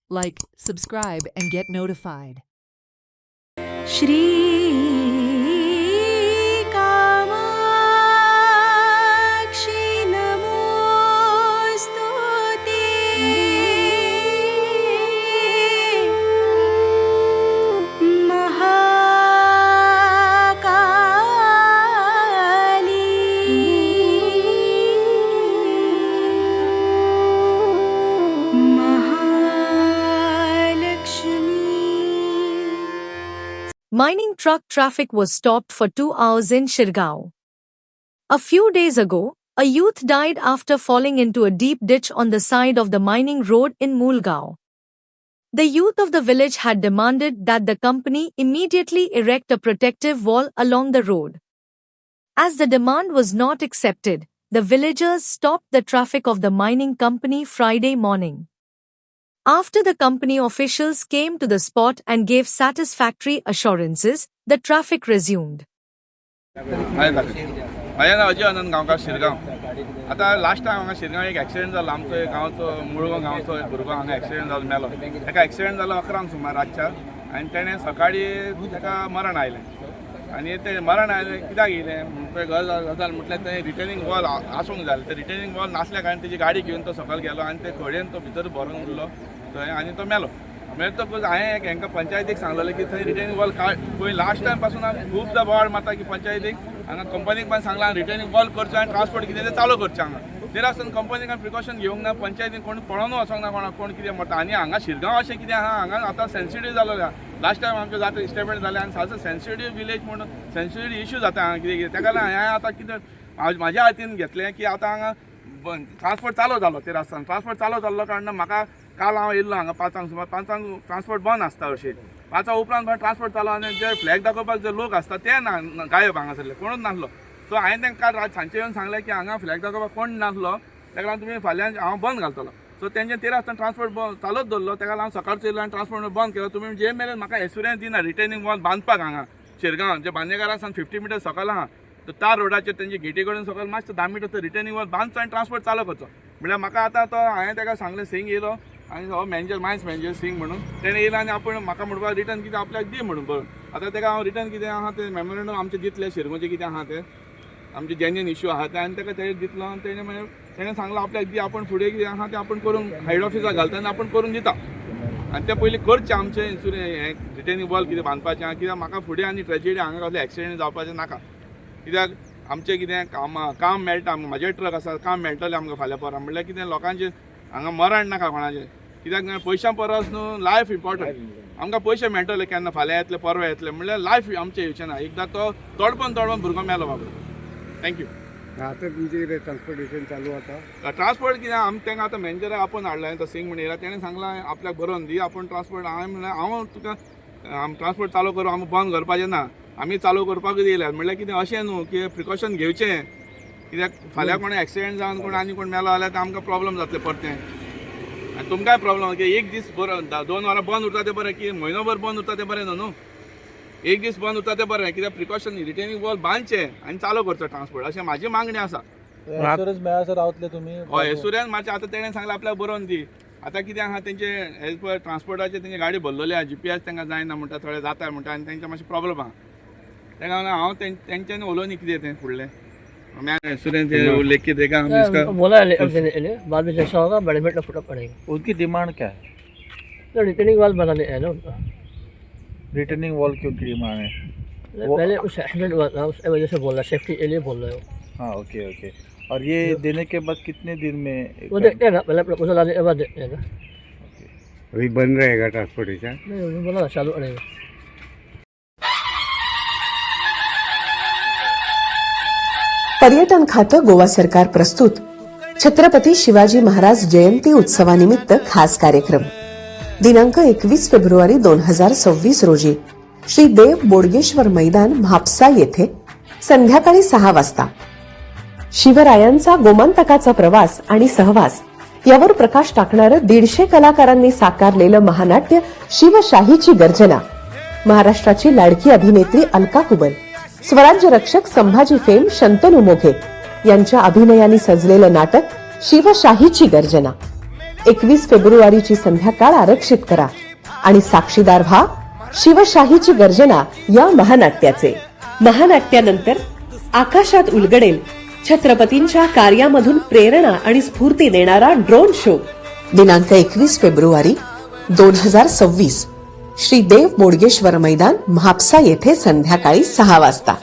Like, subscribe, and get notified. Shri Kamakshi नमोस्तुते Mining truck traffic was stopped for 2 hours in Shirgaon. A few days ago, a youth died after falling into a deep ditch on the side of the mining road in Mulgaon. The youth of the village had demanded that the company immediately erect a protective wall along the road. As the demand was not accepted, the villagers stopped the traffic of the mining company Friday morning. After the company officials came to the spot and gave satisfactory assurances, the traffic resumed. माझें नांव अजय आनंद गांवकार शिरगांव. आतां last time हांगा शिरगांव एक accident जालो. आमचो गांवचो मुळगांव गांवचो एक भुरगो हांगा एक्सिडेंट जालो मेलो. ताका एक्सिडेंट जालो 11 सुमार रातच्या आनी तेणें सकाळीं ताका मरण आयलें. आनी तें मरण आयलें कित्याक येयलें गजाल म्हटल्यार तें रिटर्निंग वॉल आसूंक जाय. ते रिटर्निंग वॉल नासल्या कारण तेजी गाडी घेवन तो सकयल गेलो आनी ते खडयेन तो भितर भरून उरलो थंय आनी तो मेलो. मेळटकूच हांवें हांकां पंचायतीक सांगलेलें की थंय रिटर्निंग वॉल पळय लास्ट टायम पासून खूबदां बोवाळ मारता की पंचायतीक हांगा कंपनीक पण सांगलां रिटर्निंग वॉल करचो आनी ट्रान्सपोर्ट कितें तें चालू करचें हांगा. तेर आसतना कंपनीक प्रिकॉशन घेवंक ना, पंचायतीन कोण पळोवन वचोंक ना कोणाक कोण कितें म्हणटा. आनी हांगा शिरगांव अशें कितें आहा हांगा आतां सेन्सिटीव जालो. लास्ट टायम आमचें जाता इस्टेटमेंट जालें आनी सारको सेन्सिटीव विलेज म्हणून सेन्सिटीव इश्यू जाता हांगा कितें कितें. ताका लागून हांवें आतां कितें म्हाज्या हातीन घेतलें की आतां हांगा ट्रान्सपोर्ट चालू जालो. तेर आसतना ट्रान्सपोर्ट चालू जाल्लो कारणान म्हाका काल हांव येयल्लो हांगा 5 सुमार 5 ट्रान्सपोर्ट बंद आसता हरशीं. 5 उपरांत ट्रान्सपोर्ट चालू आनी जे फ्लॅग दाखोवपाक जे लोक आसता ते ना गायब हांगासरले कोणूच नासलो. सो हांवें तांकां काल सांजचे येवन सांगलें की हांगा फ्लॅग दाखोवपाक कोण नासलो ताका लागून तुमी फाल्यां हांव बंद घालतलो. सो तेंचे तेर आसतना ट्रान्सपोर्ट चालूच दवरलो. ताका लागून सकाळचो येयलो आनी ट्रान्सपोर्ट बंद केलो. तुमी जे मेरेन म्हाका एश्युरन्स दिना रिटर्निंग वॉल बांदपाक हांगा शिरगांव जे बांदेकारा सावन 50 मिटर सकयल आहा तर त्या रोडाचेर तेंचे गेटी कडेन सकयल मातशें 10 मिटर तो रिटर्निंग वॉल बांदचो आनी ट्रान्सपोर्ट चालू करचो. म्हळ्यार म्हाका आतां तो हांवें ताका सांगलें सिंग येयलो आनी हो मॅनेजर मायन्स मॅनेजर सिंग म्हणून तेणें येयलो आनी आपूण म्हाका म्हणपाक रिटर्न कितें आपल्याक दी म्हणून बरोवन. आतां ताका हांव रिटर्न कितें आहा तें मेमोरेंडम आमचें दितलें शिरगांवचें कितें आहा तें आमचे जेन्युइन इश्यू आहा ते आनी ताका तें दितलो आनी तेणें सांगलो आपल्याक दी आपूण फुडें कितें आहा तें आपूण करून हेड ऑफिसाक घालता आनी आपूण करून दिता. आनी तें पयलीं करचें आमचें हें रिटर्निंग वॉल कितें बांदपाचें कित्याक म्हाका फुडें आनी ट्रेजेडी हांगा कसलें एक्सिडेंट जावपाचें नाका. कित्याक आमचें कितें काम मेळटा म्हाजे ट्रक आसा काम मेळटलें आमकां फाल्यां परां म्हणल्यार कितें लोकांचें हांगा मरण नाका कोणाचें. कित्याक पयशां परस न्हू लायफ इम्पॉर्टंट. आमकां पयशे मेळटले केन्ना फाल्यां येतले परवा येतले म्हणल्यार लायफ आमचें येवचें ना. एकदां तो तडपण भुरगो मेलो बाबा. थँक्यू. आता तुमचे कितें ट्रान्सपोर्टेशन चालू आता ट्रान्सपोर्ट कितें तांकां आतां मॅनेजराक आपूण हाडला तो सिंग म्हणून येयला. तेणें सांगलां आपल्याक बरोवन दी आपूण ट्रान्सपोर्ट. हांवें म्हणलें हांव तुका ट्रान्सपोर्ट चालू करूं आमी बंद करपाचें ना आमी चालू करपाकूच येयल्यात. म्हणल्यार कितें अशें न्हू की प्रिकॉशन घेवचें कित्याक फाल्यां कोण एक्सिडेंट जावन कोण आनी कोण मेलो जाल्यार आमकां प्रॉब्लम जातलें परतें आनी तुमकांय प्रॉब्लम की एक दीस बरो 2 वरां बंद उरता तें बरें की म्हयनोभर बंद उरता तें बरें न्हू. एक दीस बंद उरता तें बरें कित्याक प्रिकॉशन रिटर्निंग वॉल बांदचें आनी चालू करचो ट्रान्सपोर्ट अशें म्हाजी मागणी आसा. एश्युरन्स मेळसर रावतले तुमी हय एश्युरन्स मातशें आतां तेणें सांगलें आपल्याक बरोवन दी. आतां कितें आहा तेंचे एज पर ट्रान्सपोर्टाचेर तेंची गाडी भरलेली आहा GPS तांकां जायना म्हणटा थोडे जाता म्हणटा आनी तेंचे मातशें प्रॉब्लम आहा. ताका लागून हांव तेंच्यांनी उलोवनी कितें तें फुडलें एश्युरन्स उल्लेख कितें हम इसका बोला बाद में जैसा होगा बड़े मिनट फुटा पड़ेगा. उनकी डिमांड क्या है? तो रिटर्निंग वाल बनाने है ना उनका. रिटर्निंग वॉल की उनकी डिमांड है. पहले उस एक्सीडेंट हुआ था उस वजह से बोल रहा सेफ्टी के लिए बोल रहे हो. हाँ ओके ओके. और ये देने के बाद कितने दिन में वो देखते हैं ना पहले प्रपोजल आने के बाद देखते हैं ना. अभी बंद रहेगा ट्रांसपोर्टेशन. नहीं उन्होंने बोला ना चालू रहेगा. पर्यटन खातं गोवा सरकार प्रस्तुत छत्रपती शिवाजी महाराज जयंती उत्सवानिमित्त खास कार्यक्रम दिनांक 21 फेब्रुवारी 2026 रोजी श्री देव बोडगेश्वर मैदान म्हापसा येथे संध्याकाळी 6 वाजता शिवरायांचा गोमंतकाचा प्रवास आणि सहवास यावर प्रकाश टाकणारं 150 कलाकारांनी साकारलेलं महानाट्य शिवशाहीची गर्जना. महाराष्ट्राची लाडकी अभिनेत्री अलका कुबल, स्वराज्य रक्षक संभाजी फेम शंतनू मोघे यांच्या अभिनयाने सजलेलं नाटक शिवशाहीची गर्जना 21 फेब्रुवारीची संध्याकाळ आरक्षित करा आणि साक्षीदार व्हा शिवशाहीची गर्जना या महानाट्याचे. महानाट्यानंतर आकाशात उलगडेल छत्रपतींच्या कार्यामधून प्रेरणा आणि स्फूर्ती देणारा ड्रोन शो. दिनांक 21 फेब्रुवारी 2026 श्री देव मोडगेश्वर मैदान म्हापसा येथे संध्याकाळी 6 वाजता.